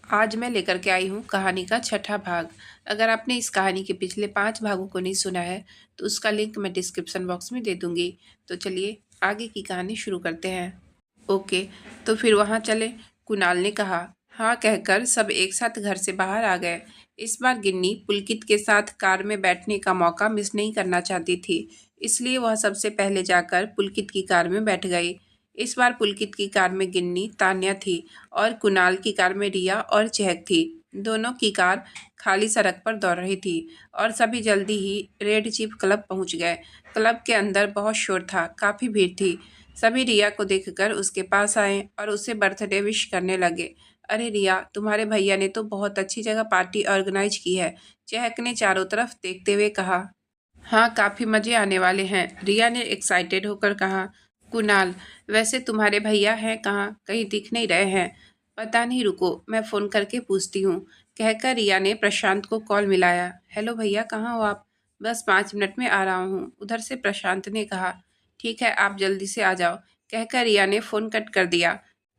आज मैं लेकर के आई हूँ कहानी का छठा भाग। अगर आपने इस कहानी के पिछले 5 भागों को नहीं सुना है तो उसका लिंक मैं डिस्क्रिप्शन बॉक्स में दे दूँगी। तो चलिए आगे की कहानी शुरू करते हैं। ओके, तो फिर वहाँ चले, कुणाल ने कहा। हाँ कहकर सब एक साथ घर से बाहर आ गए। इस बार गिन्नी पुलकित के साथ कार में बैठने का मौका मिस नहीं करना चाहती थी, इसलिए वह सबसे पहले जाकर पुलकित की कार में बैठ गई। इस बार पुलकित की कार में गिन्नी, तान्या थी और कुणाल की कार में रिया और चहक थी। दोनों की कार खाली सड़क पर दौड़ रही थी और सभी जल्दी ही रेड चीफ क्लब पहुंच गए। क्लब के अंदर बहुत शोर था, काफ़ी भीड़ थी। सभी रिया को देखकर उसके पास आए और उसे बर्थडे विश करने लगे। अरे रिया, तुम्हारे भैया ने तो बहुत अच्छी जगह पार्टी ऑर्गेनाइज की है, चहक ने चारों तरफ देखते हुए कहा। हाँ, काफ़ी मज़े आने वाले हैं, रिया ने एक्साइटेड होकर कहा। कुणाल, वैसे तुम्हारे भैया हैं कहाँ, कहीं दिख नहीं रहे हैं? पता नहीं, रुको मैं फ़ोन करके पूछती हूँ, कहकर रिया ने प्रशांत को कॉल मिलाया। हेलो भैया, कहाँ हो आप? बस 5 मिनट में आ रहा हूँ, उधर से प्रशांत ने कहा। ठीक है, आप जल्दी से आ जाओ, कहकर रिया ने फ़ोन कट कर दिया।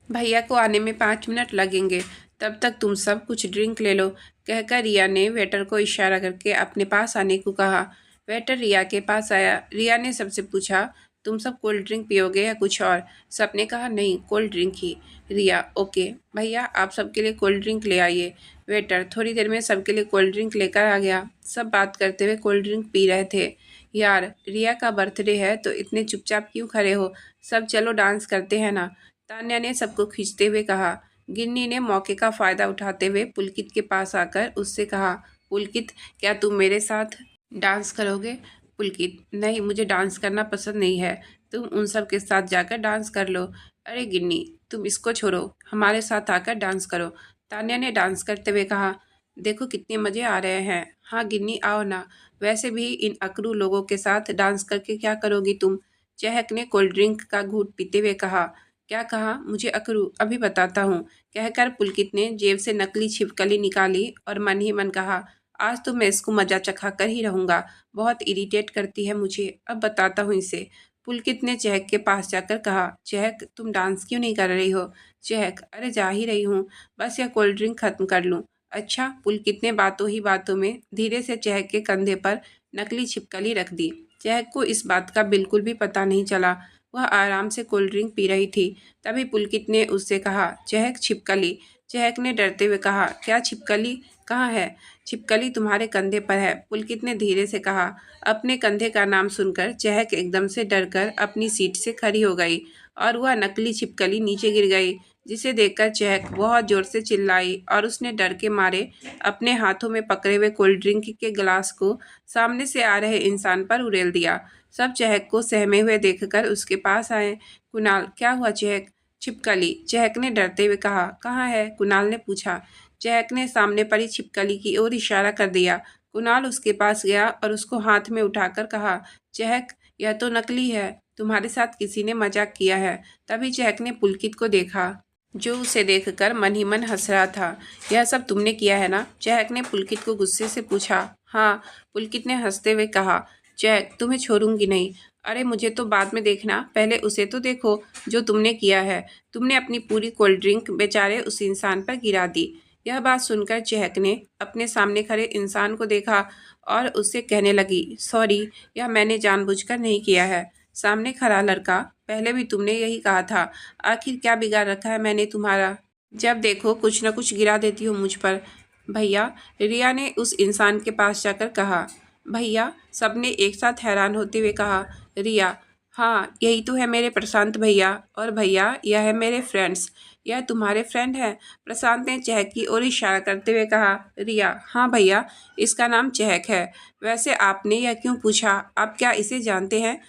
भैया को आने में 5 मिनट लगेंगे, तब तक तुम सब कुछ ड्रिंक ले लो, कहकर रिया ने वेटर को इशारा करके अपने पास आने को कहा। वेटर रिया के पास आया। रिया ने सबसे पूछा, तुम सब कोल्ड ड्रिंक पियोगे या कुछ और? सबने कहा नहीं, कोल्ड ड्रिंक ही। रिया, ओके भैया, आप सबके लिए कोल्ड ड्रिंक ले आइए। वेटर थोड़ी देर में सबके लिए कोल्ड ड्रिंक लेकर आ गया। सब बात करते हुए कोल्ड ड्रिंक पी रहे थे। यार, रिया का बर्थडे है तो इतने चुपचाप क्यों खड़े हो? सब चलो डांस करते हैं ना, तान्या ने सबको खींचते हुए कहा। गिन्नी ने मौके का फ़ायदा उठाते हुए पुलकित के पास आकर उससे कहा, पुलकित, क्या तुम मेरे साथ डांस करोगे? पुलकित, नहीं, मुझे डांस करना पसंद नहीं है, तुम उन सब के साथ जाकर डांस कर लो। अरे गिन्नी, तुम इसको छोड़ो, हमारे साथ आकर डांस करो, तान्या ने डांस करते हुए कहा। देखो कितने मज़े आ रहे हैं। हाँ गिन्नी, आओ ना, वैसे भी इन अकड़ू लोगों के साथ डांस करके क्या करोगी तुम? चहक ने कोल्ड ड्रिंक का घूंट पीते हुए कहा। क्या कहा? मुझे अकड़ू? अभी बताता हूँ, कहकर पुलकित ने जेब से नकली छिपकली निकाली और मन ही मन कहा, आज तो मैं इसको मजा चखा कर ही रहूंगा, बहुत इरिटेट करती है मुझे, अब बताता हूँ इसे। पुलकित ने चहक के पास जाकर कहा, चहक तुम डांस क्यों नहीं कर रही हो? चहक, अरे जा ही रही हूँ, बस यह कोल्ड ड्रिंक खत्म कर लूँ। अच्छा, पुलकित ने बातों ही बातों में धीरे से चहक के कंधे पर नकली छिपकली रख दी। चहक को इस बात का बिल्कुल भी पता नहीं चला, वह आराम से कोल्ड ड्रिंक पी रही थी। तभी पुलकित ने उससे कहा, चहक छिपकली। चहक ने डरते हुए कहा, क्या छिपकली कहाँ है? छिपकली तुम्हारे कंधे पर है, पुलकित ने धीरे से कहा। अपने कंधे का नाम सुनकर चहक एकदम से डरकर अपनी सीट से खड़ी हो गई और वह नकली छिपकली नीचे गिर गई, जिसे देखकर चहक बहुत जोर से चिल्लाई और उसने डर के मारे अपने हाथों में पकड़े हुए कोल्ड ड्रिंक के गिलास को सामने से आ रहे इंसान पर उड़ेल दिया। सब चहक को सहमे हुए देखकर उसके पास आए। कुणाल, क्या हुआ चहक? छिपकली, चहक ने डरते हुए कहा। कहाँ है? कुणाल ने पूछा। चहक ने सामने पड़ी छिपकली की ओर इशारा कर दिया। कुणाल उसके पास गया और उसको हाथ में उठाकर कहा, चहक, यह तो नकली है, तुम्हारे साथ किसी ने मजाक किया है। तभी चहक ने पुलकित को देखा, जो उसे देखकर मन ही मन हंस रहा था। यह सब तुमने किया है ना? चहक ने पुलकित को गुस्से से पूछा। हाँ, पुलकित ने हंसते हुए कहा। चहक, तुम्हें छोड़ूंगी नहीं। अरे मुझे तो बाद में देखना, पहले उसे तो देखो जो तुमने किया है। तुमने अपनी पूरी कोल्ड ड्रिंक बेचारे उस इंसान पर गिरा दी। यह बात सुनकर चहक ने अपने सामने खड़े इंसान को देखा और उससे कहने लगी, सॉरी, यह मैंने जानबूझकर नहीं किया है। सामने खड़ा लड़का, पहले भी तुमने यही कहा था, आखिर क्या बिगाड़ रखा है मैंने तुम्हारा? जब देखो कुछ न कुछ गिरा देती हो मुझ पर। भैया, रिया ने उस इंसान के पास जाकर कहा। भैया, सबने एक साथ हैरान होते हुए कहा। रिया, हाँ यही तो है मेरे प्रशांत भैया, और भैया यह है मेरे फ्रेंड्स। यह तुम्हारे फ्रेंड है? प्रशांत ने चहक की ओर इशारा करते हुए कहा। रिया, हाँ भैया, इसका नाम चहक है। वैसे आपने यह क्यों पूछा, आप क्या इसे जानते हैं?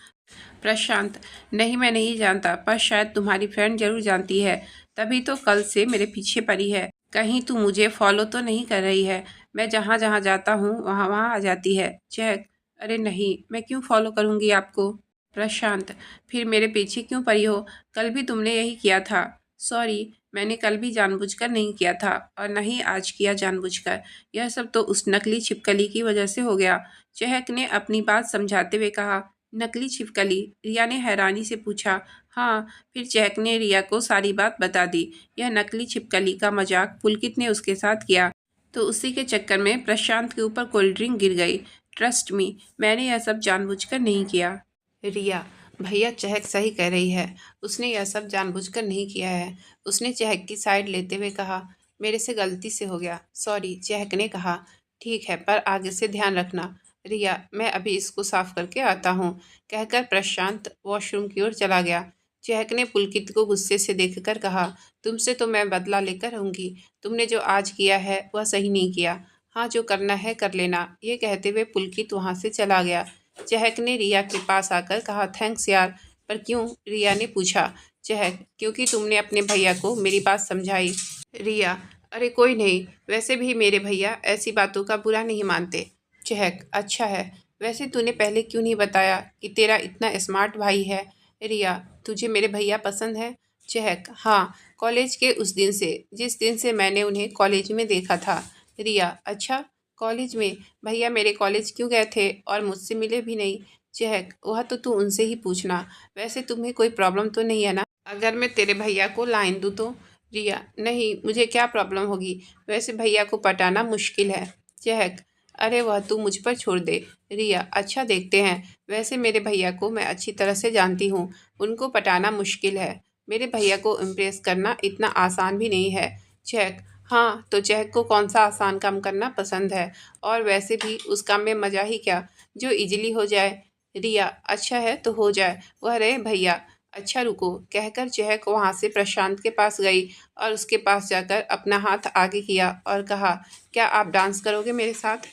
प्रशांत, नहीं मैं नहीं जानता, पर शायद तुम्हारी फ्रेंड जरूर जानती है, तभी तो कल से मेरे पीछे पड़ी है। कहीं तू मुझे फॉलो तो नहीं कर रही है? मैं जहाँ जहाँ जाता हूँ वहाँ वहाँ आ जाती है। चहक, अरे नहीं, मैं क्यों फॉलो करूँगी आपको? प्रशांत, फिर मेरे पीछे क्यों पड़ी हो? कल भी तुमने यही किया था। सॉरी, मैंने कल भी जानबूझकर नहीं किया था और न ही आज किया जानबूझकर। यह सब तो उस नकली छिपकली की वजह से हो गया। चहक ने अपनी बात समझाते हुए कहा। नकली छिपकली? रिया ने हैरानी से पूछा। हाँ। फिर चहक ने रिया को सारी बात बता दी। यह नकली छिपकली का मजाक पुलकित ने उसके साथ किया, तो उसी के चक्कर में प्रशांत के ऊपर कोल्ड ड्रिंक गिर गई। ट्रस्ट मी, मैंने यह सब जानबूझकर नहीं किया। रिया, भैया चहक सही कह रही है, उसने यह सब जानबूझकर नहीं किया है। उसने चहक की साइड लेते हुए कहा। मेरे से गलती से हो गया, सॉरी। चहक ने कहा। ठीक है, पर आगे से ध्यान रखना। रिया, मैं अभी इसको साफ करके आता हूँ, कहकर प्रशांत वॉशरूम की ओर चला गया। चहक ने पुलकित को गुस्से से देखकर कहा। तुमसे तो मैं बदला लेकर रहूंगी। तुमने जो आज किया है वह सही नहीं किया। हाँ, जो करना है कर लेना। ये कहते हुए पुलकित वहां से चला गया। चहक ने रिया के पास आकर कहा। थैंक्स यार। पर क्यों? रिया ने पूछा। चहक, क्योंकि तुमने अपने भैया को मेरी बात समझाई। रिया, अरे कोई नहीं, वैसे भी मेरे भैया ऐसी बातों का बुरा नहीं मानते। चहक, अच्छा है। वैसे तूने पहले क्यों नहीं बताया कि तेरा इतना स्मार्ट भाई है? रिया, तुझे मेरे भैया पसंद है? चहक, हाँ, कॉलेज के उस दिन से, जिस दिन से मैंने उन्हें कॉलेज में देखा था। रिया, अच्छा, कॉलेज में? भैया मेरे कॉलेज क्यों गए थे और मुझसे मिले भी नहीं? चहक, वह तो तू उनसे ही पूछना। वैसे तुम्हें कोई प्रॉब्लम तो नहीं है ना अगर मैं तेरे भैया को लाइन दूँ तो? रिया, नहीं, मुझे क्या प्रॉब्लम होगी? वैसे भैया को पटाना मुश्किल है। चहक, अरे वह तू मुझ पर छोड़ दे। रिया, अच्छा, देखते हैं। वैसे मेरे भैया को मैं अच्छी तरह से जानती हूँ, उनको पटाना मुश्किल है। मेरे भैया को इम्प्रेस करना इतना आसान भी नहीं है। चहक, हाँ, तो चहक को कौन सा आसान काम करना पसंद है? और वैसे भी उस काम में मज़ा ही क्या, जो इजीली हो जाए। रिया, अच्छा है तो हो जाए, वह रहे भैया। अच्छा रुको, कहकर चहक वहाँ से प्रशांत के पास गई और उसके पास जाकर अपना हाथ आगे किया और कहा। क्या आप डांस करोगे मेरे साथ?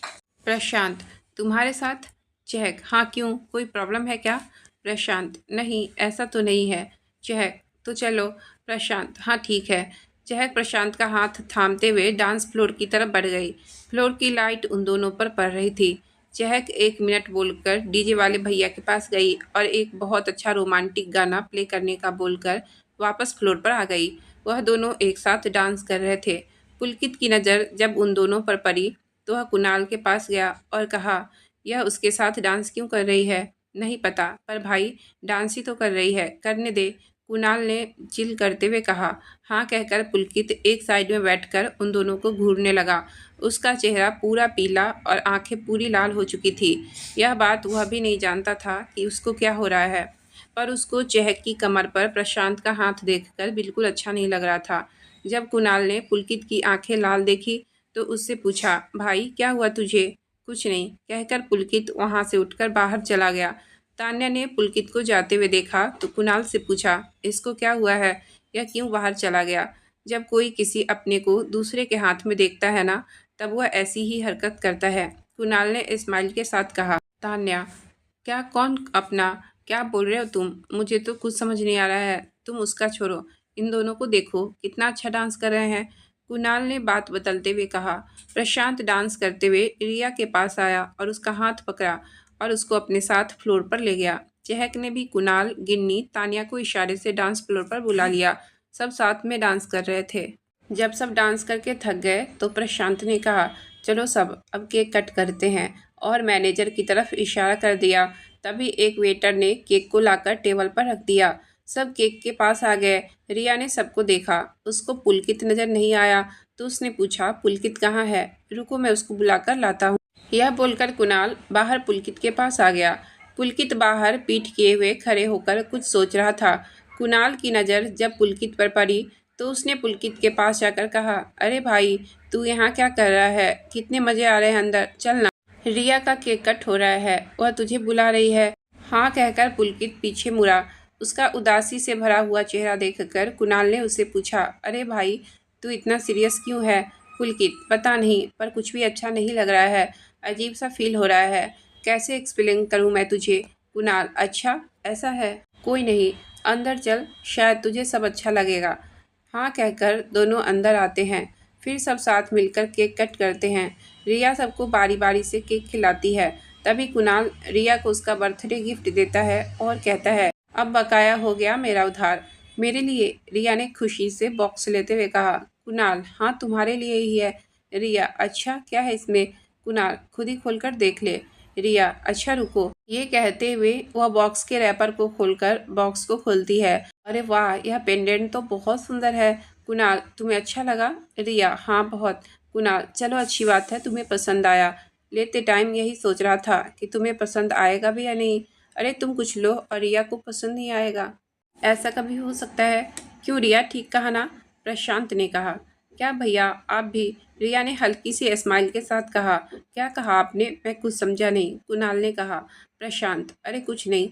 प्रशांत, तुम्हारे साथ? चहक, हाँ, क्यों, कोई प्रॉब्लम है क्या? प्रशांत, नहीं, ऐसा तो नहीं है। चहक, तो चलो। प्रशांत, हाँ ठीक है। चहक प्रशांत का हाथ थामते हुए डांस फ्लोर की तरफ बढ़ गई। फ्लोर की लाइट उन दोनों पर पड़ रही थी। चहक 1 मिनट बोलकर डीजे वाले भैया के पास गई और एक बहुत अच्छा रोमांटिक गाना प्ले करने का बोलकर वापस फ्लोर पर आ गई। वह दोनों एक साथ डांस कर रहे थे। पुलकित की नज़र जब उन दोनों पर पड़ी तो वह कुणाल के पास गया और कहा, यह उसके साथ डांस क्यों कर रही है? नहीं पता, पर भाई डांस ही तो कर रही है, करने दे। कुणाल ने चिल करते हुए कहा। हाँ, कहकर पुलकित एक साइड में बैठकर उन दोनों को घूरने लगा। उसका चेहरा पूरा पीला और आंखें पूरी लाल हो चुकी थी। यह बात वह भी नहीं जानता था कि उसको क्या हो रहा है, पर उसको चहक की कमर पर प्रशांत का हाथ देखकर बिल्कुल अच्छा नहीं लग रहा था। जब कुणाल ने पुलकित की आंखें लाल देखी तो उससे पूछा, भाई क्या हुआ तुझे? कुछ नहीं, कहकर पुलकित वहां से उठकर बाहर चला गया। तान्या ने पुलकित को जाते हुए देखा तो कुणाल से पूछा, इसको क्या हुआ है? यह क्यों बाहर चला गया? जब कोई किसी अपने को दूसरे के हाथ में देखता है ना, तब वह ऐसी ही हरकत करता है। कुणाल ने स्माइल के साथ कहा। तान्या, क्या? कौन अपना? क्या बोल रहे हो तुम? मुझे तो कुछ समझ नहीं आ रहा है। तुम उसका छोड़ो, इन दोनों को देखो, कितना अच्छा डांस कर रहे हैं। कुणाल ने बात बदलते हुए कहा। प्रशांत डांस करते हुए रिया के पास आया और उसका हाथ पकड़ा और उसको अपने साथ फ्लोर पर ले गया। चहक ने भी कुणाल, गिन्नी, तानिया को इशारे से डांस फ्लोर पर बुला लिया। सब साथ में डांस कर रहे थे। जब सब डांस करके थक गए तो प्रशांत ने कहा, चलो सब अब केक कट करते हैं, और मैनेजर की तरफ इशारा कर दिया। तभी एक वेटर ने केक को लाकर टेबल पर रख दिया। सब केक के पास आ गए। रिया ने सबको देखा, उसको पुलकित नजर नहीं आया तो उसने पूछा, पुलकित कहाँ है? रुको, मैं उसको बुलाकर लाता हूँ। यह बोलकर कुणाल बाहर पुलकित के पास आ गया। पुलकित बाहर पीठ किए हुए खड़े होकर कुछ सोच रहा था। कुणाल की नज़र जब पुलकित पर पड़ी तो उसने पुलकित के पास जाकर कहा, अरे भाई, तू यहाँ क्या कर रहा है? कितने मज़े आ रहे हैं अंदर, चल ना। रिया का केक कट हो रहा है, वह तुझे बुला रही है। हाँ, कहकर पुलकित पीछे मुड़ा। उसका उदासी से भरा हुआ चेहरा देखकर कुणाल ने उससे पूछा, अरे भाई, तू इतना सीरियस क्यों है? पुलकित, पता नहीं, पर कुछ भी अच्छा नहीं लग रहा है। अजीब सा फील हो रहा है। कैसे एक्सप्लेन करूँ मैं तुझे? कुणाल, अच्छा ऐसा है, कोई नहीं, अंदर चल, शायद तुझे सब अच्छा लगेगा। हाँ, कहकर दोनों अंदर आते हैं। फिर सब साथ मिलकर केक कट करते हैं। रिया सबको बारी बारी से केक खिलाती है। तभी कुणाल रिया को उसका बर्थडे गिफ्ट देता है और कहता है, अब बकाया हो गया मेरा उधार। मेरे लिए? रिया ने खुशी से बॉक्स लेते हुए कहा। कुणाल, हाँ, तुम्हारे लिए ही है। रिया, अच्छा, क्या है इसमें? कुणाल, खुद ही खोलकर देख ले। रिया, अच्छा रुको। ये कहते हुए वह बॉक्स के रैपर को खोलकर बॉक्स को खोलती है। अरे वाह, यह पेंडेंट तो बहुत सुंदर है। कुणाल, तुम्हें अच्छा लगा? रिया, हाँ बहुत। कुणाल, चलो अच्छी बात है तुम्हें पसंद आया। लेते टाइम यही सोच रहा था कि तुम्हें पसंद आएगा भी या नहीं। अरे तुम कुछ लो और रिया को पसंद नहीं आएगा, ऐसा कभी हो सकता है? क्यों रिया, ठीक कहा ना? प्रशांत ने कहा। क्या भैया आप भी? रिया ने हल्की सी स्माइल के साथ कहा। क्या कहा आपने? मैं कुछ समझा नहीं, कुणाल ने कहा। प्रशांत, अरे कुछ नहीं,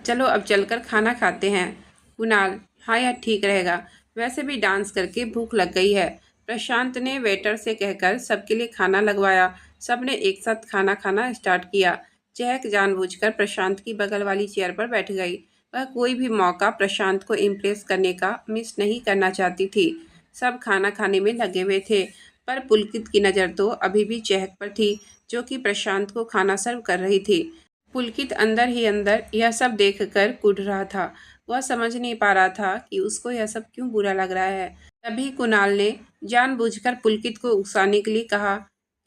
चलो अब चलकर खाना खाते हैं। कुणाल, हाँ यार ठीक रहेगा, वैसे भी डांस करके भूख लग गई है। प्रशांत ने वेटर से कहकर सबके लिए खाना लगवाया। सबने एक साथ खाना खाना स्टार्ट किया। चहक जानबूझकर प्रशांत की बगल वाली चेयर पर बैठ गई। वह कोई भी मौका प्रशांत को इम्प्रेस करने का मिस नहीं करना चाहती थी। सब खाना खाने में लगे हुए थे, पर पुलकित की नज़र तो अभी भी चहक पर थी, जो कि प्रशांत को खाना सर्व कर रही थी। पुलकित अंदर ही अंदर यह सब देखकर कुढ़ रहा था। वह समझ नहीं पा रहा था कि उसको यह सब क्यों बुरा लग रहा है। तभी कुणाल ने जानबूझकर पुलकित को उकसाने के लिए कहा,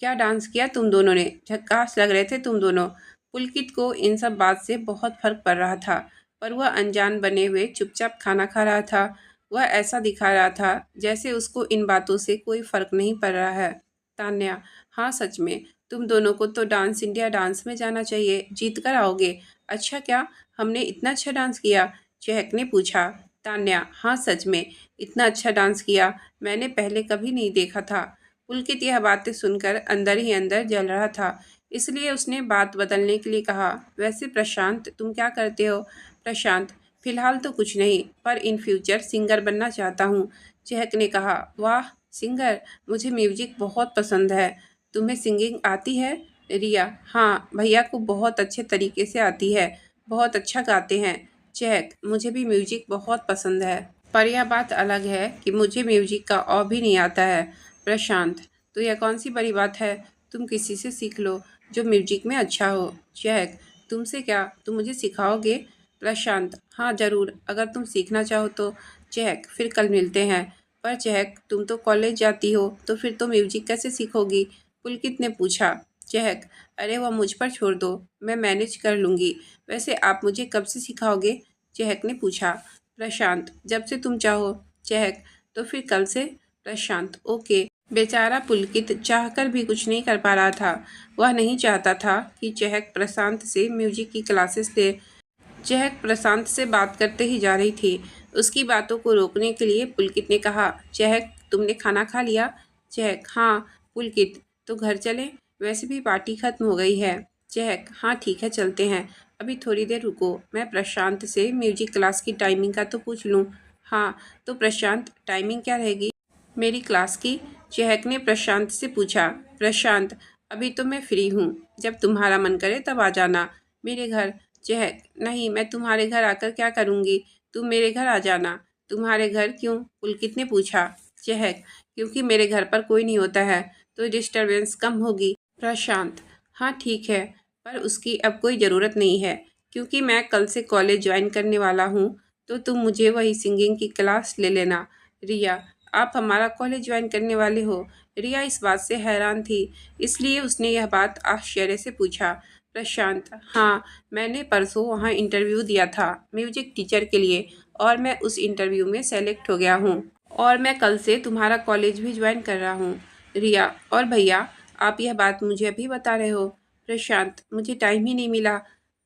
क्या डांस किया तुम दोनों ने, झक्कास लग रहे थे तुम दोनों। पुलकित को इन सब बात से बहुत फर्क पड़ रहा था, पर वह अनजान बने हुए चुपचाप खाना खा रहा था। वह ऐसा दिखा रहा था जैसे उसको इन बातों से कोई फर्क नहीं पड़ रहा है। तान्या, हाँ सच में तुम दोनों को तो डांस इंडिया डांस में जाना चाहिए, जीत कर आओगे। अच्छा क्या, हमने इतना अच्छा डांस किया? चहक ने पूछा। तान्या, हाँ सच में इतना अच्छा डांस किया मैंने पहले कभी नहीं देखा था। पुलकित यह बातें सुनकर अंदर ही अंदर जल रहा था, इसलिए उसने बात बदलने के लिए कहा, वैसे प्रशांत तुम क्या करते हो? प्रशांत, फिलहाल तो कुछ नहीं, पर इन फ्यूचर सिंगर बनना चाहता हूँ। चहक ने कहा, वाह सिंगर, मुझे म्यूजिक बहुत पसंद है। तुम्हें सिंगिंग आती है? रिया, हाँ भैया को बहुत अच्छे तरीके से आती है, बहुत अच्छा गाते हैं। चहक, मुझे भी म्यूजिक बहुत पसंद है, पर यह बात अलग है कि मुझे म्यूजिक का और भी नहीं आता है। प्रशांत, तो यह कौन सी बड़ी बात है, तुम किसी से सीख लो जो म्यूजिक में अच्छा हो। चहक, तुमसे क्या, तुम मुझे सिखाओगे? प्रशांत, हाँ ज़रूर, अगर तुम सीखना चाहो तो। चहक, फिर कल मिलते हैं। पर चहक, तुम तो कॉलेज जाती हो, तो फिर तो म्यूजिक कैसे सीखोगी? पुलकित ने पूछा। चहक, अरे वह मुझ पर छोड़ दो, मैं मैनेज कर लूँगी। वैसे आप मुझे कब से सिखाओगे? चहक ने पूछा। प्रशांत, जब से तुम चाहो। चहक, तो फिर कल से। प्रशांत, ओके। बेचारा पुलकित चाहकर भी कुछ नहीं कर पा रहा था। वह नहीं चाहता था कि चहक प्रशांत से म्यूजिक की क्लासेस ले। चहक प्रशांत से बात करते ही जा रही थी। उसकी बातों को रोकने के लिए पुलकित ने कहा, चहक तुमने खाना खा लिया? चहक, हाँ। पुलकित, तो घर चलें, वैसे भी पार्टी खत्म हो गई है। चहक, हाँ ठीक है चलते हैं, अभी थोड़ी देर रुको, मैं प्रशांत से म्यूजिक क्लास की टाइमिंग का तो पूछ लूँ। हाँ, तो प्रशांत टाइमिंग क्या रहेगी मेरी क्लास की? चहक ने प्रशांत से पूछा। प्रशांत, अभी तो मैं फ्री हूँ, जब तुम्हारा मन करे तब आ जाना मेरे घर। चहक, नहीं मैं तुम्हारे घर आकर क्या करूँगी, तुम मेरे घर आ जाना। तुम्हारे घर क्यों? पुलकित ने पूछा। चहक, क्योंकि मेरे घर पर कोई नहीं होता है, तो डिस्टरबेंस कम होगी। प्रशांत, हाँ ठीक है, पर उसकी अब कोई ज़रूरत नहीं है, क्योंकि मैं कल से कॉलेज ज्वाइन करने वाला हूँ, तो तुम मुझे वही सिंगिंग की क्लास ले लेना। रिया, आप हमारा कॉलेज ज्वाइन करने वाले हो? रिया इस बात से हैरान थी, इसलिए उसने यह बात आश्चर्य से पूछा। प्रशांत, हाँ, मैंने परसों वहाँ इंटरव्यू दिया था म्यूजिक टीचर के लिए, और मैं उस इंटरव्यू में सेलेक्ट हो गया हूँ, और मैं कल से तुम्हारा कॉलेज भी ज्वाइन कर रहा हूँ। रिया, और भैया आप यह बात मुझे अभी बता रहे हो? प्रशांत, मुझे टाइम ही नहीं मिला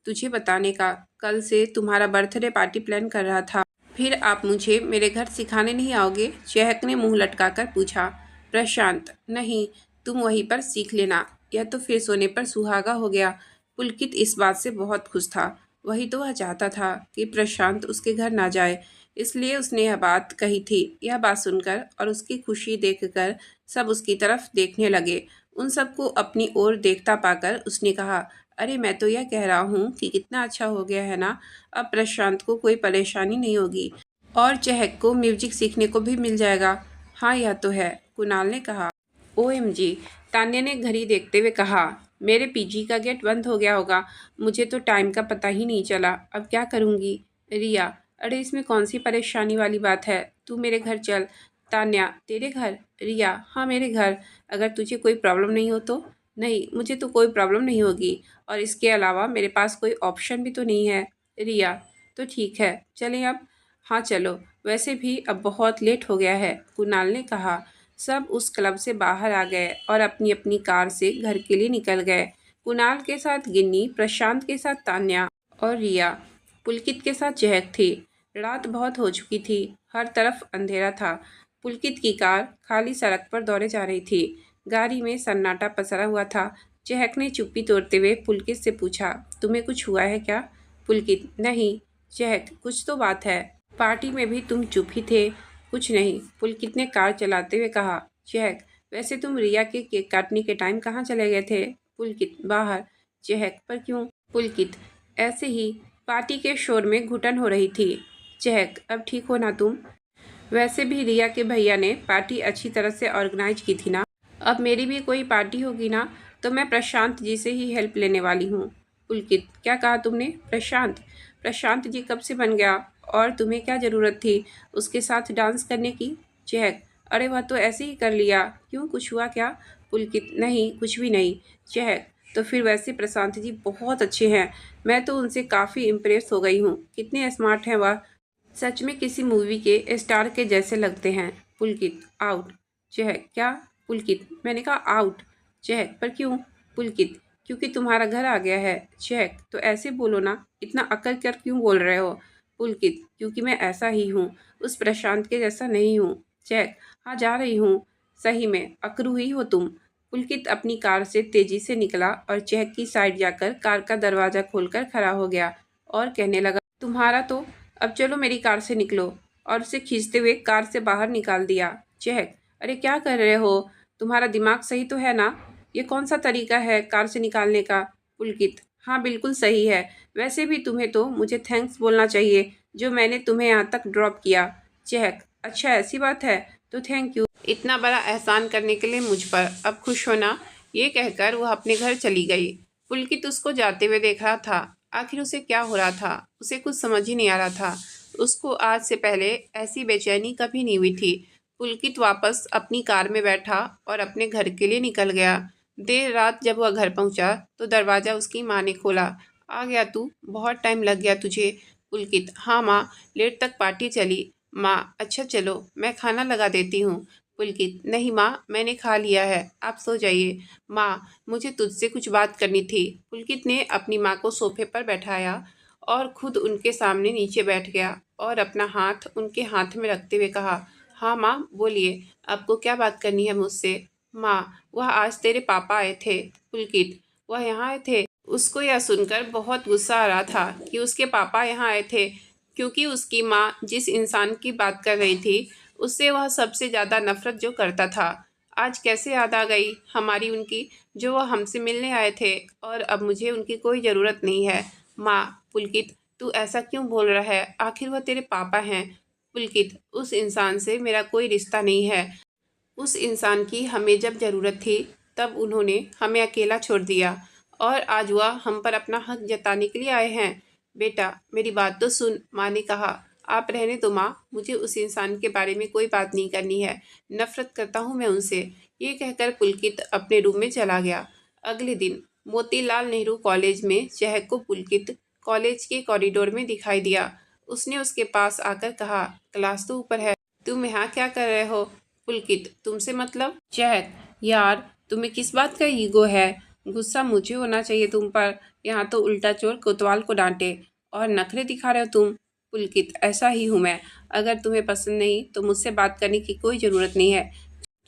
तुझे बताने का, कल से तुम्हारा बर्थडे पार्टी प्लान कर रहा था। फिर आप मुझे मेरे घर सिखाने नहीं आओगे? चहक ने मुंह लटकाकर पूछा। प्रशांत, नहीं, तुम वहीं पर सीख लेना, यह तो फिर सोने पर सुहागा हो गया। पुलकित इस बात से बहुत खुश था, वही तो वह चाहता था कि प्रशांत उसके घर ना जाए, इसलिए उसने यह बात कही थी। यह बात सुनकर और उसकी खुशी देखकर सब उसकी तरफ देखने लगे। उन सबको अपनी ओर देखता पाकर उसने कहा, अरे मैं तो यह कह रहा हूँ कि कितना अच्छा हो गया है ना, अब प्रशांत को कोई परेशानी नहीं होगी, और चहक को म्यूजिक सीखने को भी मिल जाएगा। हाँ यह तो है, कुणाल ने कहा। ओएमजी, तान्या ने घड़ी देखते हुए कहा, मेरे पीजी का गेट बंद हो गया होगा, मुझे तो टाइम का पता ही नहीं चला, अब क्या करूँगी? रिया, अरे इसमें कौन सी परेशानी वाली बात है, तू मेरे घर चल। तान्या, तेरे घर? रिया, हाँ मेरे घर, अगर तुझे कोई प्रॉब्लम नहीं हो तो। नहीं, मुझे तो कोई प्रॉब्लम नहीं होगी और इसके अलावा मेरे पास कोई ऑप्शन भी तो नहीं है। रिया, तो ठीक है, चलें अब? हाँ चलो, वैसे भी अब बहुत लेट हो गया है, कुणाल ने कहा। सब उस क्लब से बाहर आ गए और अपनी अपनी कार से घर के लिए निकल गए। कुणाल के साथ गिन्नी, प्रशांत के साथ तान्या और रिया पुलकित के साथ चहक थी। रात बहुत हो चुकी थी, हर तरफ अंधेरा था। पुलकित की कार खाली सड़क पर दौड़े जा रही थी। गाड़ी में सन्नाटा पसरा हुआ था। चहक ने चुप्पी तोड़ते हुए पुलकित से पूछा, तुम्हें कुछ हुआ है क्या? पुलकित, नहीं। चहक, कुछ तो बात है। पार्टी में भी तुम चुप ही थे। कुछ नहीं, पुलकित ने कार चलाते हुए कहा। चहक, वैसे तुम रिया के केक काटने के टाइम कहाँ चले गए थे? पुलकित, बाहर। चहक, पर क्यों? पुलकित, ऐसे ही। पार्टी के शोर में घुटन हो रही थी। चहक, अब ठीक हो ना तुम? वैसे भी रिया के भैया ने पार्टी अच्छी तरह से ऑर्गेनाइज की थी ना। अब मेरी भी कोई पार्टी होगी ना, तो मैं प्रशांत जी से ही हेल्प लेने वाली हूँ। पुलकित, क्या कहा तुमने? प्रशांत? प्रशांत जी कब से बन गया और तुम्हें क्या ज़रूरत थी उसके साथ डांस करने की? चहक, अरे वह तो ऐसे ही कर लिया। क्यों, कुछ हुआ क्या? पुलकित, नहीं, कुछ भी नहीं। चहक, तो फिर वैसे प्रशांत जी बहुत अच्छे हैं। मैं तो उनसे काफ़ी इम्प्रेस हो गई हूँ। कितने स्मार्ट हैं वह। सच में किसी मूवी के स्टार के जैसे लगते हैं। पुलकित, आउट। चहक, क्या? पुलकित, मैंने कहा आउट। चहक, पर क्यों? पुलकित, क्योंकि तुम्हारा घर आ गया है। चहक, तो ऐसे बोलो ना, इतना अकड़ कर क्यों बोल रहे हो? पुलकित, क्योंकि मैं ऐसा ही हूँ, उस प्रशांत के जैसा नहीं हूँ। चहक, हाँ जा रही हूँ। सही में अकड़ू ही हो तुम। पुलकित अपनी कार से तेजी से निकला और चहक की साइड जाकर कार का दरवाज़ा खोलकर खड़ा हो गया और कहने लगा, तुम्हारा तो अब चलो मेरी कार से निकलो, और उसे खींचते हुए कार से बाहर निकाल दिया। चहक, अरे क्या कर रहे हो? तुम्हारा दिमाग सही तो है ना? ये कौन सा तरीका है कार से निकालने का? पुलकित, हाँ बिल्कुल सही है। वैसे भी तुम्हें तो मुझे थैंक्स बोलना चाहिए जो मैंने तुम्हें यहाँ तक ड्रॉप किया। चहक, अच्छा ऐसी बात है, तो थैंक यू इतना बड़ा एहसान करने के लिए मुझ पर। अब खुश होना। ये कहकर वह अपने घर चली गई। पुलकित उसको जाते हुए देख रहा था। आखिर उसे क्या हो रहा था, उसे कुछ समझ ही नहीं आ रहा था। उसको आज से पहले ऐसी बेचैनी कभी नहीं हुई थी। पुलकित वापस अपनी कार में बैठा और अपने घर के लिए निकल गया। देर रात जब वह घर पहुंचा तो दरवाज़ा उसकी माँ ने खोला। आ गया तू? बहुत टाइम लग गया तुझे। पुलकित, हाँ माँ, लेट तक पार्टी चली। माँ, अच्छा चलो मैं खाना लगा देती हूँ। पुलकित, नहीं माँ, मैंने खा लिया है, आप सो जाइए। माँ, मुझे तुझसे कुछ बात करनी थी। पुलकित ने अपनी माँ को सोफे पर बैठाया और खुद उनके सामने नीचे बैठ गया और अपना हाथ उनके हाथ में रखते हुए कहा, हाँ माँ बोलिए, आपको क्या बात करनी है मुझसे? माँ, वह आज तेरे पापा आए थे। पुलकित, वह यहाँ आए थे? उसको यह सुनकर बहुत गुस्सा आ रहा था कि उसके पापा यहाँ आए थे, क्योंकि उसकी माँ जिस इंसान की बात कर रही थी उससे वह सबसे ज़्यादा नफरत जो करता था, आज कैसे याद आ गई हमारी उनकी, जो वह हमसे मिलने आए थे और अब मुझे उनकी कोई ज़रूरत नहीं है। माँ, पुलकित, तू ऐसा क्यों बोल रहा है? आखिर वह तेरे पापा हैं। पुलकित, उस इंसान से मेरा कोई रिश्ता नहीं है। उस इंसान की हमें जब ज़रूरत थी तब उन्होंने हमें अकेला छोड़ दिया और आज वह हम पर अपना हक जताने के लिए आए हैं। बेटा, मेरी बात तो सुन। माँ ने कहा, आप रहने दो माँ, मुझे उस इंसान के बारे में कोई बात नहीं करनी है, नफरत करता हूँ मैं उनसे। ये कहकर पुलकित अपने रूम में चला गया। अगले दिन मोतीलाल नेहरू कॉलेज में चहक को पुलकित कॉलेज के कॉरिडोर में दिखाई दिया। उसने उसके पास आकर कहा, क्लास तो ऊपर है, तुम यहाँ क्या कर रहे हो? पुलकित, तुमसे मतलब? चहक, यार तुम्हें किस बात का ईगो है? गुस्सा मुझे होना चाहिए तुम पर। यहाँ तो उल्टा चोर कोतवाल को डांटे और नखरे दिखा रहे हो तुम। पुलकित, ऐसा ही हूँ मैं। अगर तुम्हें पसंद नहीं तो मुझसे बात करने की कोई ज़रूरत नहीं है।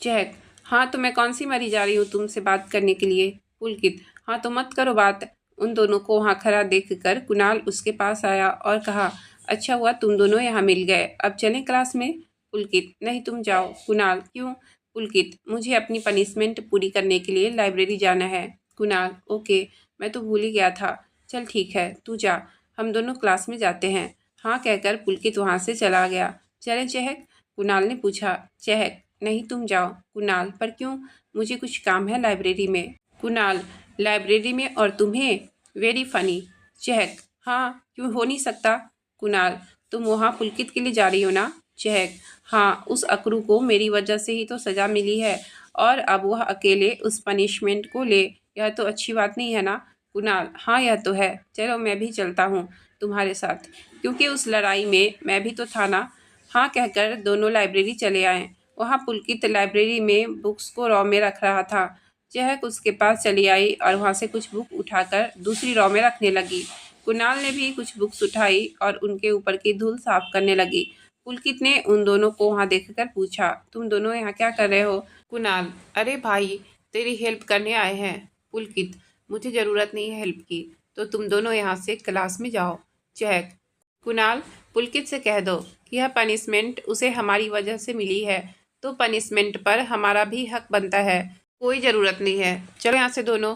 चहक, हाँ तो मैं कौन सी मरी जा रही हूँ तुमसे बात करने के लिए? पुलकित, हाँ तो मत करो बात। उन दोनों को वहाँ खड़ा देखकर कुणाल उसके पास आया और कहा, अच्छा हुआ तुम दोनों यहाँ मिल गए, अब चलें क्लास में? पुलकित, नहीं तुम जाओ। कुणाल, क्यों? पुलकित, मुझे अपनी पनिशमेंट पूरी करने के लिए लाइब्रेरी जाना है। कुणाल, ओके, मैं तो भूल ही गया था। चल ठीक है, तू जा, हम दोनों क्लास में जाते हैं। हाँ कहकर पुलकित वहाँ से चला गया। चलें चहक? कुणाल ने पूछा। चहक, नहीं तुम जाओ। कुणाल, पर क्यों? मुझे कुछ काम है लाइब्रेरी में। कुणाल, लाइब्रेरी में और तुम्हें? Very funny. चहक, हाँ क्यों हो नहीं सकता? कुणाल, तुम वहाँ पुलकित के लिए जा रही हो ना? चहक, हाँ उस अकरू को मेरी वजह से ही तो सज़ा मिली है और अब वह अकेले उस पनिशमेंट को ले। यह तो अच्छी बात नहीं है ना कुणाल? हाँ यह तो है। चलो मैं भी चलता हूँ तुम्हारे साथ, क्योंकि उस लड़ाई में मैं भी तो था ना। हाँ कहकर दोनों लाइब्रेरी चले आए। वहाँ पुलकित लाइब्रेरी में बुक्स को रॉ में रख रहा था। चहक उसके पास चली आई और वहाँ से कुछ बुक उठाकर दूसरी रॉ में रखने लगी। कुणाल ने भी कुछ बुक्स उठाई और उनके ऊपर की धूल साफ करने लगी। पुलकित ने उन दोनों को वहाँ देखकर पूछा, तुम दोनों यहाँ क्या कर रहे हो? कुणाल, अरे भाई तेरी हेल्प करने आए हैं। पुलकित, मुझे ज़रूरत नहीं है हेल्प की, तो तुम दोनों यहाँ से क्लास में जाओ। चहक, कुणाल पुलकित से कह दो कि यह पनिशमेंट उसे हमारी वजह से मिली है, तो पनिशमेंट पर हमारा भी हक बनता है। कोई ज़रूरत नहीं है, चलो यहाँ से दोनों।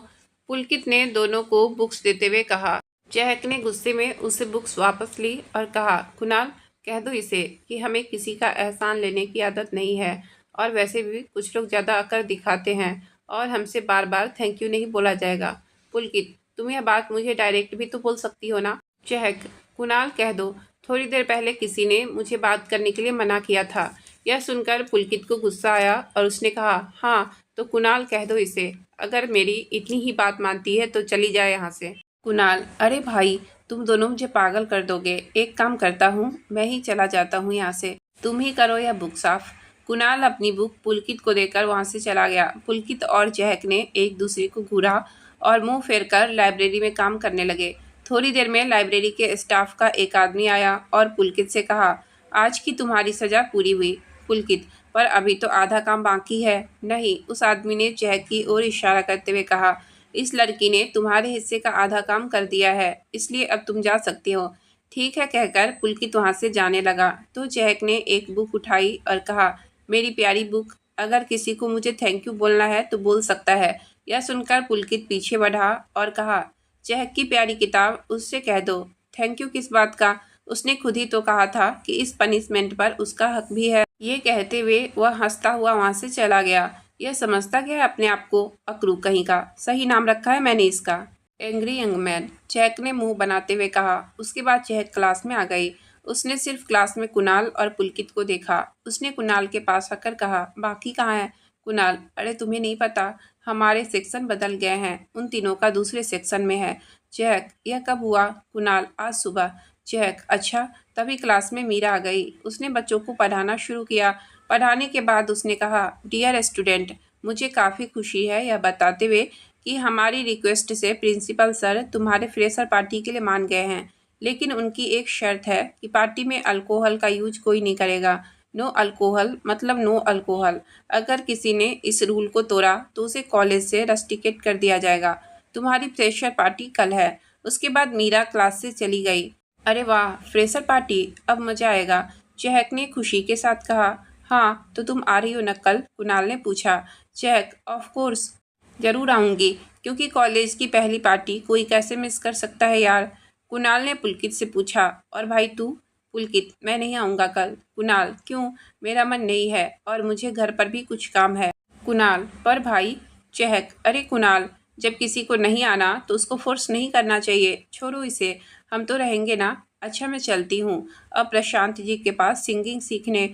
पुलकित ने दोनों को बुक्स देते हुए कहा। चहक ने गुस्से में उसे बुक्स वापस ली और कहा, कुणाल कह दो इसे कि हमें किसी का एहसान लेने की आदत नहीं है, और वैसे भी कुछ लोग ज़्यादा अकड़ दिखाते हैं और हमसे बार बार थैंक यू नहीं बोला जाएगा। पुलकित, तुम यह बात मुझे डायरेक्ट भी तो बोल सकती हो ना? चहक, कुणाल कह दो, थोड़ी देर पहले किसी ने मुझे बात करने के लिए मना किया था। यह सुनकर पुलकित को गुस्सा आया और उसने कहा, हाँ तो कुणाल कह दो इसे, अगर मेरी इतनी ही बात मानती है तो चली जाए यहाँ से। कुणाल, अरे भाई तुम दोनों मुझे पागल कर दोगे। एक काम करता हूँ, मैं ही चला जाता हूँ यहाँ से, तुम ही करो यह बुक साफ। कुणाल अपनी बुक पुलकित को देकर वहाँ से चला गया। पुलकित और चहक ने एक दूसरे को घूरा और मुंह फेर कर लाइब्रेरी में काम करने लगे। थोड़ी देर में लाइब्रेरी के स्टाफ का एक आदमी आया और पुलकित से कहा, आज की तुम्हारी सज़ा पूरी हुई। पुलकित, पर अभी तो आधा काम बाकी है। नहीं, उस आदमी ने चहक की ओर इशारा करते हुए कहा, इस लड़की ने तुम्हारे हिस्से का आधा काम कर दिया है, इसलिए अब तुम जा सकती हो। ठीक है कहकर पुलकित वहाँ से जाने लगा तो चहक ने एक बुक उठाई और कहा, मेरी प्यारी बुक, अगर किसी को मुझे थैंक यू बोलना है तो बोल सकता है। यह सुनकर पुलकित पीछे बढ़ा और कहा, चहक की प्यारी किताब, उससे कह दो। थैंक यू किस बात का? उसने खुद ही तो कहा था कि इस पनिशमेंट पर उसका हक भी है। ये कहते हुए वह हंसता हुआ वहाँ से चला गया। यह समझता क्या है अपने आप को, अकरू कहीं का। सही नाम रखा है मैंने इसका, एंग्री यंग मैन, चहक ने मुंह बनाते हुए कहा। उसके बाद चहक क्लास में आ गई। उसने सिर्फ क्लास में कुणाल और पुलकित को देखा। उसने कुणाल के पास आकर कहा, बाकी कहाँ है? कुणाल, अरे तुम्हें नहीं पता, हमारे सेक्शन बदल गए हैं, उन तीनों का दूसरे सेक्शन में है। चहक, यह कब हुआ? कुणाल, आज सुबह। चहक, अच्छा। तभी क्लास में मीरा आ गई। उसने बच्चों को पढ़ाना शुरू किया। पढ़ाने के बाद उसने कहा, डियर स्टूडेंट, मुझे काफ़ी खुशी है यह बताते हुए कि हमारी रिक्वेस्ट से प्रिंसिपल सर तुम्हारे फ्रेशर पार्टी के लिए मान गए हैं, लेकिन उनकी एक शर्त है कि पार्टी में अल्कोहल का यूज कोई नहीं करेगा। नो अल्कोहल मतलब नो अल्कोहल। अगर किसी ने इस रूल को तोड़ा तो उसे कॉलेज से रस्टिकेट कर दिया जाएगा। तुम्हारी फ्रेशर पार्टी कल है। उसके बाद मीरा क्लास से चली गई। अरे वाह, फ्रेशर पार्टी, अब मज़ा आएगा, चहक ने खुशी के साथ कहा। हाँ तो तुम आ रही हो ना कल? कुणाल ने पूछा। चहक, ऑफ कोर्स ज़रूर आऊँगी, क्योंकि कॉलेज की पहली पार्टी कोई कैसे मिस कर सकता है यार। कुणाल ने पुलकित से पूछा, और भाई तू? पुलकित, मैं नहीं आऊँगा कल। कुणाल, क्यों? मेरा मन नहीं है और मुझे घर पर भी कुछ काम है। कुणाल, पर भाई। चहक, अरे कुणाल, जब किसी को नहीं आना तो उसको फोर्स नहीं करना चाहिए, छोड़ो इसे, हम तो रहेंगे ना। अच्छा मैं चलती हूँ अब प्रशांत जी के पास सिंगिंग सीखने,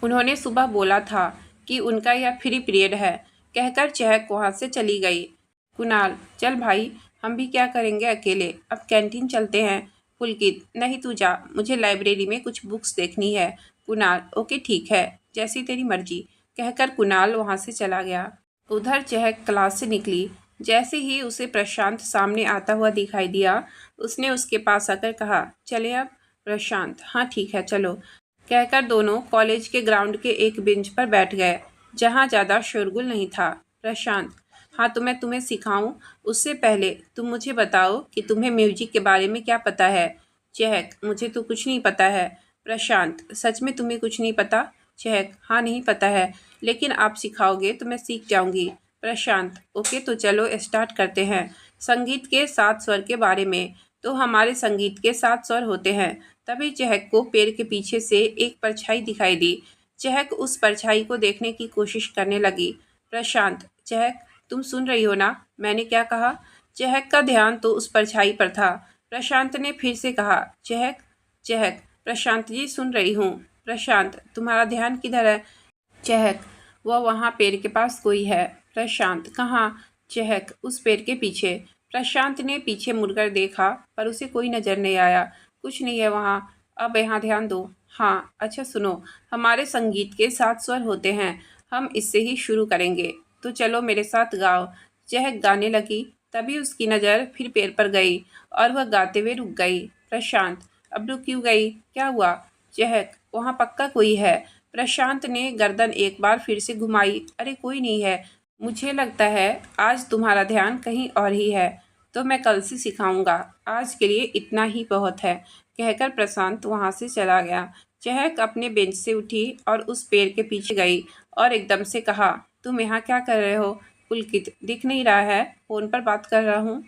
उन्होंने सुबह बोला था कि उनका यह फ्री पीरियड है, कहकर चहक वहाँ से चली गई। कुणाल, चल भाई, हम भी क्या करेंगे अकेले, अब कैंटीन चलते हैं। पुलकित, नहीं तू जा, मुझे लाइब्रेरी में कुछ बुक्स देखनी है। कुणाल, ओके ठीक है, जैसी तेरी मर्जी, कहकर कुणाल वहाँ से चला गया। उधर चहक क्लास से निकली। जैसे ही उसे प्रशांत सामने आता हुआ दिखाई दिया, उसने उसके पास आकर कहा, चले अब? प्रशांत, हाँ ठीक है चलो, कहकर दोनों कॉलेज के ग्राउंड के एक बेंच पर बैठ गए, जहाँ ज़्यादा शोरगुल नहीं था। प्रशांत, हाँ तो मैं तुम्हें सिखाऊं उससे पहले तुम मुझे बताओ कि तुम्हें म्यूजिक के बारे में क्या पता है। चहक, मुझे तो कुछ नहीं पता है। प्रशांत, सच में तुम्हें कुछ नहीं पता? चहक, हाँ नहीं पता है, लेकिन आप सिखाओगे तो मैं सीख जाऊंगी। प्रशांत, ओके तो चलो स्टार्ट करते हैं। संगीत के 7 स्वर के बारे में। तो हमारे संगीत के 7 स्वर होते हैं। तभी चहक को पेड़ के पीछे से एक परछाई दिखाई दी। चहक उस परछाई को देखने की कोशिश करने लगी। प्रशांत, चहक तुम सुन रही हो ना, मैंने क्या कहा? चहक का ध्यान तो उस परछाई पर था। प्रशांत ने फिर से कहा, चहक। चहक, प्रशांत जी सुन रही हूँ। प्रशांत, तुम्हारा ध्यान किधर है? चहक, वह वहाँ पेड़ के पास कोई है। प्रशांत, कहाँ? चहक, उस पेड़ के पीछे। प्रशांत ने पीछे मुड़कर देखा पर उसे कोई नजर नहीं आया। कुछ नहीं है वहाँ। अब यहाँ ध्यान दो। हाँ, अच्छा सुनो, हमारे संगीत के 7 स्वर होते हैं, हम इससे ही शुरू करेंगे, तो चलो मेरे साथ गाओ। चहक गाने लगी, तभी उसकी नज़र फिर पेड़ पर गई और वह गाते हुए रुक गई। प्रशांत, अब रुक क्यों गई? क्या हुआ? चहक, वहाँ पक्का कोई है। प्रशांत ने गर्दन एक बार फिर से घुमाई। अरे कोई नहीं है, मुझे लगता है आज तुम्हारा ध्यान कहीं और ही है, तो मैं कल से सिखाऊंगा, आज के लिए इतना ही बहुत है, कहकर प्रशांत वहाँ से चला गया। चहक अपने बेंच से उठी और उस पेड़ के पीछे गई और एकदम से कहा, तुम यहाँ क्या कर रहे हो? पुलकित, दिख नहीं रहा है, फ़ोन पर बात कर रहा हूँ।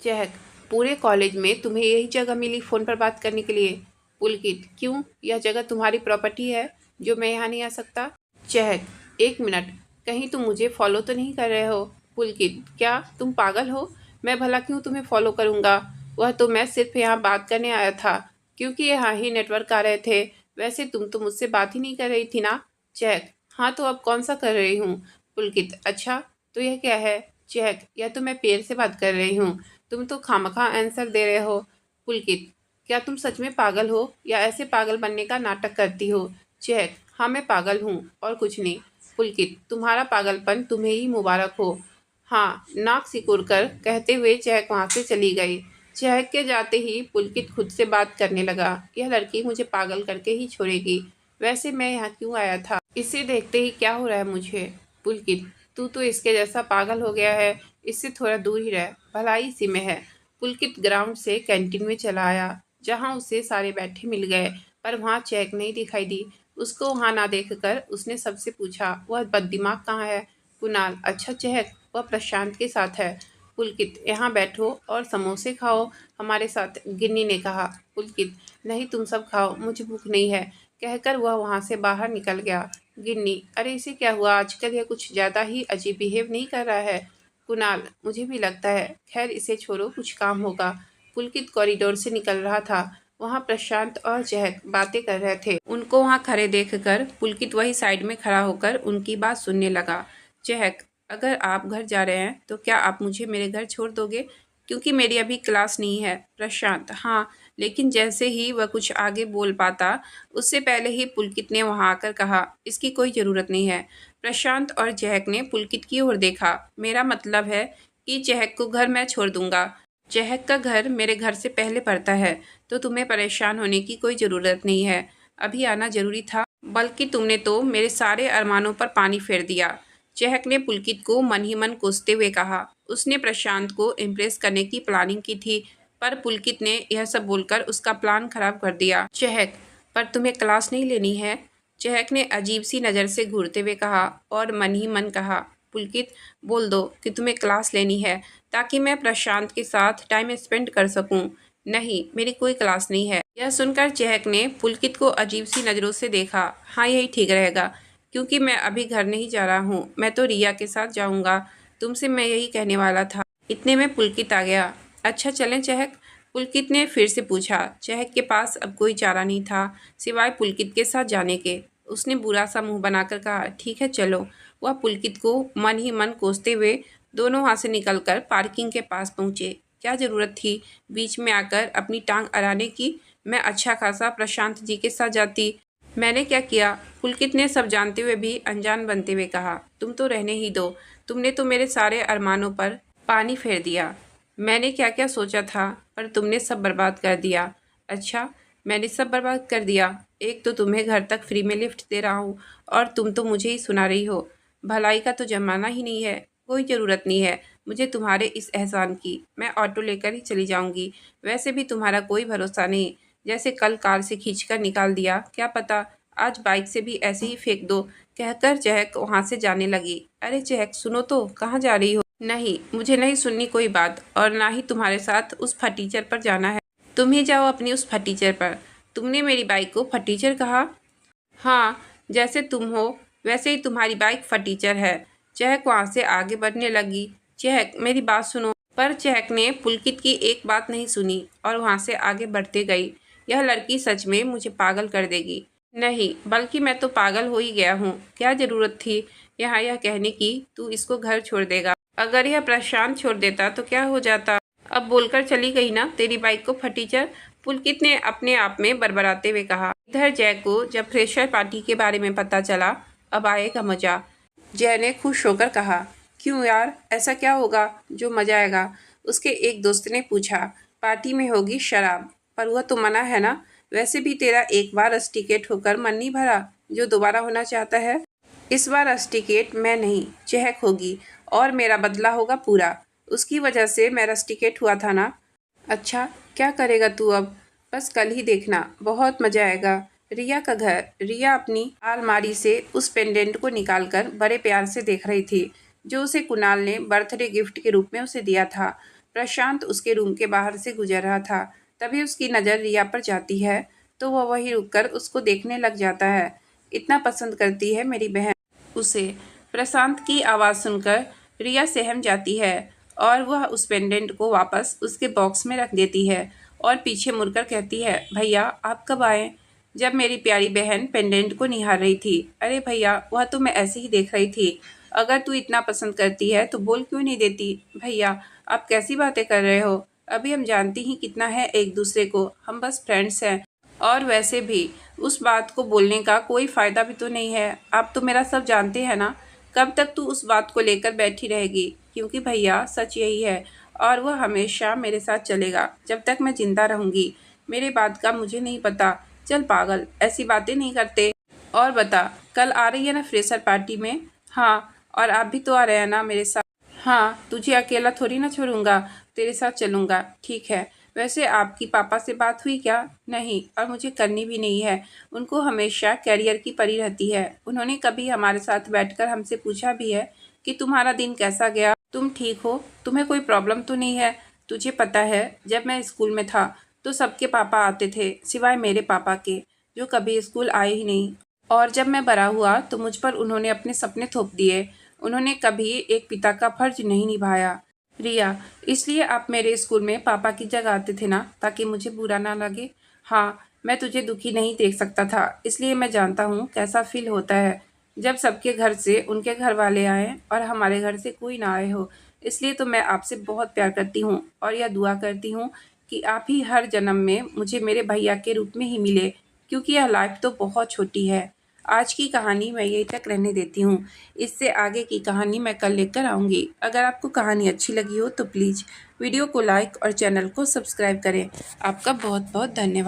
चहक, पूरे कॉलेज में तुम्हें यही जगह मिली फ़ोन पर बात करने के लिए? पुलकित, क्यों? यह जगह तुम्हारी प्रॉपर्टी है जो मैं यहाँ नहीं आ सकता? चहक, एक मिनट, कहीं तुम मुझे फॉलो तो नहीं कर रहे हो? पुलकित, क्या तुम पागल हो? मैं भला क्यों तुम्हें फॉलो करूँगा? वह तो मैं सिर्फ यहाँ बात करने आया था, क्योंकि यहाँ ही नेटवर्क आ रहे थे। वैसे तुम तो मुझसे बात ही नहीं कर रही थी ना? चहक, हाँ तो अब कौन सा कर रही हूँ? पुलकित, अच्छा तो यह क्या है? चहक, या तो मैं पेड़ से बात कर रही हूँ, तुम तो खामखा आंसर दे रहे हो। पुलकित, क्या तुम सच में पागल हो या ऐसे पागल बनने का नाटक करती हो? चहक, हाँ मैं पागल हूँ और कुछ नहीं। पुलकित, तुम्हारा पागलपन तुम्हें ही मुबारक हो। हाँ, नाक सिकुड़कर कहते हुए चहक वहाँ से चली गई। चहक के जाते ही पुलकित खुद से बात करने लगा, यह लड़की मुझे पागल करके ही छोड़ेगी। वैसे मैं यहाँ क्यों आया था? इसे देखते ही क्या हो रहा है मुझे? पुलकित, तू तो इसके जैसा पागल हो गया है, इससे थोड़ा दूर ही रह, भलाई इसी में है। पुलकित ग्राउंड से कैंटीन में चला आया, जहाँ उसे सारे बैठे मिल गए, पर वहाँ चहक नहीं दिखाई दी। उसको वहाँ ना देखकर उसने सबसे पूछा, वह बददिमाग कहाँ है? कुणाल, अच्छा चहक, वह प्रशांत के साथ है। पुलकित, यहाँ बैठो और समोसे खाओ हमारे साथ, गिन्नी ने कहा। पुलकित, नहीं तुम सब खाओ, मुझे भूख नहीं है, कहकर वह वहाँ से बाहर निकल गया। गिन्नी, अरे इसे क्या हुआ? आजकल यह कुछ ज़्यादा ही अजीब बिहेव नहीं कर रहा है। कुणाल, मुझे भी लगता है, खैर इसे छोड़ो, कुछ काम होगा। पुलकित कॉरिडोर से निकल रहा था, वहाँ प्रशांत और चहक बातें कर रहे थे। उनको वहाँ खड़े देखकर पुलकित वही साइड में खड़ा होकर उनकी बात सुनने लगा। चहक, अगर आप घर जा रहे हैं तो क्या आप मुझे मेरे घर छोड़ दोगे, क्योंकि मेरी अभी क्लास नहीं है? प्रशांत, हाँ, लेकिन जैसे ही वह कुछ आगे बोल पाता, उससे पहले ही पुलकित ने वहाँ आकर कहा, इसकी कोई ज़रूरत नहीं है। प्रशांत और चहक ने पुलकित की ओर देखा। मेरा मतलब है कि चहक को घर मैं छोड़ दूंगा। चहक का घर मेरे घर से पहले पड़ता है, तो तुम्हें परेशान होने की कोई ज़रूरत नहीं है। अभी आना ज़रूरी था, बल्कि तुमने तो मेरे सारे अरमानों पर पानी फेर दिया। चहक ने पुलकित को मन ही मन कोसते हुए कहा। उसने प्रशांत को इम्प्रेस करने की प्लानिंग की थी, पर पुलकित ने यह सब बोलकर उसका प्लान खराब कर दिया। चहक, पर तुम्हें क्लास नहीं लेनी है? चहक ने अजीब सी नज़र से घूरते हुए कहा और मन ही मन कहा, पुलकित, बोल दो कि तुम्हें क्लास लेनी है, ताकि मैं प्रशांत के साथ टाइम स्पेंड कर सकूं। नहीं, मेरी कोई क्लास नहीं है। यह सुनकर चहक ने पुलकित को अजीब सी नज़रों से देखा। हाँ, यही ठीक रहेगा, क्योंकि मैं अभी घर नहीं जा रहा हूँ, मैं तो रिया के साथ जाऊँगा। तुमसे मैं यही कहने वाला था। इतने में पुलकित आ गया। अच्छा चलें चहक? पुलकित ने फिर से पूछा। चहक के पास अब कोई चारा नहीं था सिवाय पुलकित के साथ जाने के। उसने बुरा सा मुंह बनाकर कहा, ठीक है चलो। वह पुलकित को मन ही मन कोसते हुए दोनों वहाँ से निकलकर पार्किंग के पास पहुँचे। क्या ज़रूरत थी बीच में आकर अपनी टांग अड़ाने की? मैं अच्छा खासा प्रशांत जी के साथ जाती। मैंने क्या किया? पुलकित ने सब जानते हुए भी अनजान बनते हुए कहा, तुम तो रहने ही दो, तुमने तो मेरे सारे अरमानों पर पानी फेर दिया। मैंने क्या क्या सोचा था, पर तुमने सब बर्बाद कर दिया। अच्छा, मैंने सब बर्बाद कर दिया? एक तो तुम्हें घर तक फ्री में लिफ्ट दे रहा हूँ और तुम तो मुझे ही सुना रही हो। भलाई का तो जमाना ही नहीं है, कोई ज़रूरत नहीं है मुझे तुम्हारे इस एहसान की। मैं ऑटो लेकर ही चली जाऊँगी। वैसे भी तुम्हारा कोई भरोसा नहीं, जैसे कल कार से खींचकर निकाल दिया, क्या पता आज बाइक से भी ऐसे ही फेंक दो, कहकर चहक वहाँ से जाने लगी। अरे चहक, सुनो तो, कहाँ जा रही हो? नहीं, मुझे नहीं सुननी कोई बात, और ना ही तुम्हारे साथ उस फटीचर पर जाना है। तुम ही जाओ अपनी उस फटीचर पर। तुमने मेरी बाइक को फटीचर कहा? हाँ, जैसे तुम हो वैसे ही तुम्हारी बाइक फटीचर है। चहक वहाँ से आगे बढ़ने लगी। चहक, मेरी बात सुनो। पर चहक ने पुलकित की एक बात नहीं सुनी और वहाँ से आगे बढ़ते गई। यह लड़की सच में मुझे पागल कर देगी। नहीं, बल्कि मैं तो पागल हो ही गया हूँ। क्या ज़रूरत थी यहाँ यह कहने की तू इसको घर छोड़ देगा। अगर यह प्रशांत छोड़ देता तो क्या हो जाता। अब बोलकर चली गई ना, तेरी बाइक को फटीचर, पुलकित ने अपने आप में बड़बड़ाते हुए कहा। इधर जय को जब फ्रेशर पार्टी के बारे में पता चला, अब आएगा मजा। जय ने खुश होकर कहा, क्यों यार, ऐसा क्या होगा जो मजा आएगा? उसके एक दोस्त ने पूछा। पार्टी में होगी शराब, पर वह तो मना है ना। वैसे भी तेरा एक बार रस्टिकेट होकर मन नहीं भरा जो दोबारा होना चाहता है। इस बार रस्टिकेट मैं नहीं, चहक होगी और मेरा बदला होगा पूरा। उसकी वजह से मैं रस्टिकेट हुआ था ना। अच्छा, क्या करेगा तू अब? बस कल ही देखना, बहुत मजा आएगा। रिया का घर। रिया अपनी अलमारी से उस पेंडेंट को निकालकर बड़े प्यार से देख रही थी जो उसे कुणाल ने बर्थडे गिफ्ट के रूप में उसे दिया था। प्रशांत उसके रूम के बाहर से गुजर रहा था, तभी उसकी नज़र रिया पर जाती है तो वह वहीं रुककर उसको देखने लग जाता है। इतना पसंद करती है मेरी बहन उसे। प्रशांत की आवाज़ सुनकर रिया सहम जाती है और वह उस पेंडेंट को वापस उसके बॉक्स में रख देती है और पीछे मुड़कर कहती है, भैया आप कब आए? जब मेरी प्यारी बहन पेंडेंट को निहार रही थी। अरे भैया, वह तो मैं ऐसे ही देख रही थी। अगर तू इतना पसंद करती है तो बोल क्यों नहीं देती? भैया, आप कैसी बातें कर रहे हो? अभी हम जानती ही कितना है एक दूसरे को, हम बस फ्रेंड्स हैं। और वैसे भी उस बात को बोलने का कोई फ़ायदा भी तो नहीं है। आप तो मेरा सब जानते हैं ना। कब तक तू उस बात को लेकर बैठी रहेगी? क्योंकि भैया सच यही है और वह हमेशा मेरे साथ चलेगा जब तक मैं जिंदा रहूँगी। मेरे बाद का मुझे नहीं पता। चल पागल, ऐसी बातें नहीं करते। और बता, कल आ रही है ना फ्रेशर पार्टी में? हाँ, और आप भी तो आ रहे हैं ना मेरे साथ? हाँ, तुझे अकेला थोड़ी ना छोड़ूंगा, तेरे साथ चलूंगा। ठीक है। वैसे आपकी पापा से बात हुई क्या? नहीं, और मुझे करनी भी नहीं है। उनको हमेशा कैरियर की पड़ी रहती है। उन्होंने कभी हमारे साथ बैठकर हमसे पूछा भी है कि तुम्हारा दिन कैसा गया, तुम ठीक हो, तुम्हें कोई प्रॉब्लम तो नहीं है? तुझे पता है, जब मैं स्कूल में था तो सबके पापा आते थे सिवाय मेरे पापा के, जो कभी स्कूल आए ही नहीं। और जब मैं बड़ा हुआ तो मुझ पर उन्होंने अपने सपने थोप दिए। उन्होंने कभी एक पिता का फर्ज नहीं निभाया। रिया, इसलिए आप मेरे स्कूल में पापा की जगह आते थे ना, ताकि मुझे बुरा ना लगे। हाँ, मैं तुझे दुखी नहीं देख सकता था, इसलिए मैं जानता हूँ कैसा फील होता है जब सबके घर से उनके घर वाले आए और हमारे घर से कोई ना आए हो। इसलिए तो मैं आपसे बहुत प्यार करती हूँ और यह दुआ करती हूँ कि आप ही हर जन्म में मुझे मेरे भैया के रूप में ही मिले, क्योंकि यह लाइफ तो बहुत छोटी है। आज की कहानी मैं यहीं तक रहने देती हूँ। इससे आगे की कहानी मैं कल लेकर आऊँगी। अगर आपको कहानी अच्छी लगी हो तो प्लीज़ वीडियो को लाइक और चैनल को सब्सक्राइब करें। आपका बहुत बहुत धन्यवाद।